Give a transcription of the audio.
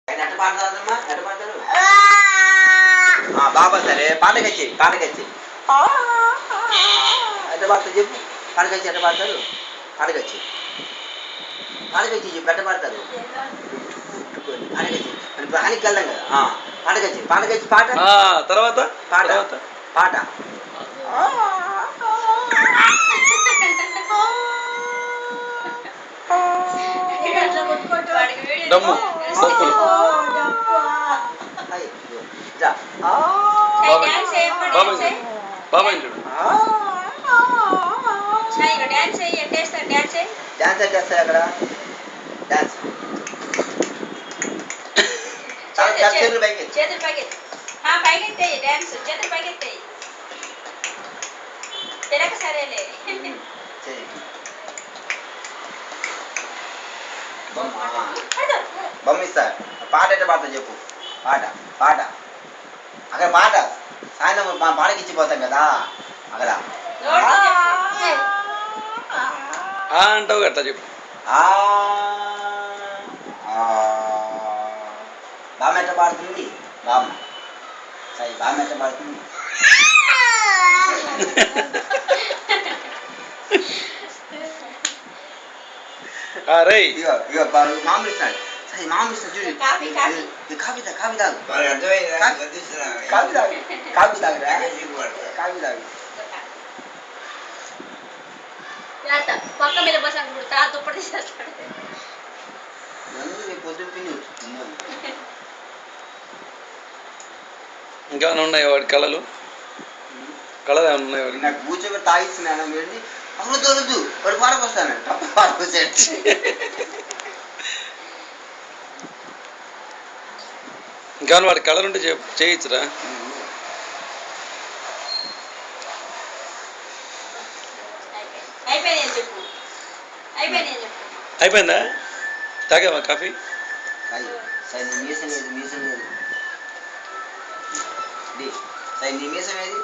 ఎట్ట పాడతారమ్మా ఎట్ట పాడతారు బాబా సరే పాటకొచ్చి ఎట్ట పాడతారు చెప్పు పాటకొచ్చి ఎట్ట పాడతారు పాటకొచ్చి చెప్పు ఎట్ట పాడతారు పాటకొచ్చి హానికి వెళ్దాం కదా పాటకొచ్చి పాట తర్వాత పాట డమ్ము బాబాయ్ చూడు డాన్స్ చేస్తారు అక్కడ డాన్స్ చేతులు పైకి సరేలే బొమ్మ ఇస్తారు పాట ఎట్ట పాడతావు చెప్పు పాట అక్కడ పాట సాయంత్రం మా పాటకి ఇచ్చిపోతాం కదా అక్కడ అంటావు అట్లా చెప్పు బామ్మ ఎట్ట పాడుతుంది బామ్మ ఎట్ట పాడుతుంది ఇగో మామూలు ఇస్తాడు మామూలు ఇస్తాడు చూడు కాఫీ తాగు కాఫీ తాగురా పక్క మీద బస్ అనుకుంటు తా దుప్పటి తీసేస్తాడు పొద్దున్న పిన్ని ఇంకా ఉన్నాయి వాడి కళలు ఏమైనా ఉన్నాయి వాడికి నాకు కూర్చోబెట్టి తాగిస్తున్నాను ఏంటి అప్పుడు దొరకదు వాడు పాడకొస్తాను పాడకొచ్చాడు ఇంకా వాడి కళలు ఉంటే చేయించురా అయిపోయిందా తాగావా కాఫీ మీసం లేదు నీ మీసం ఏది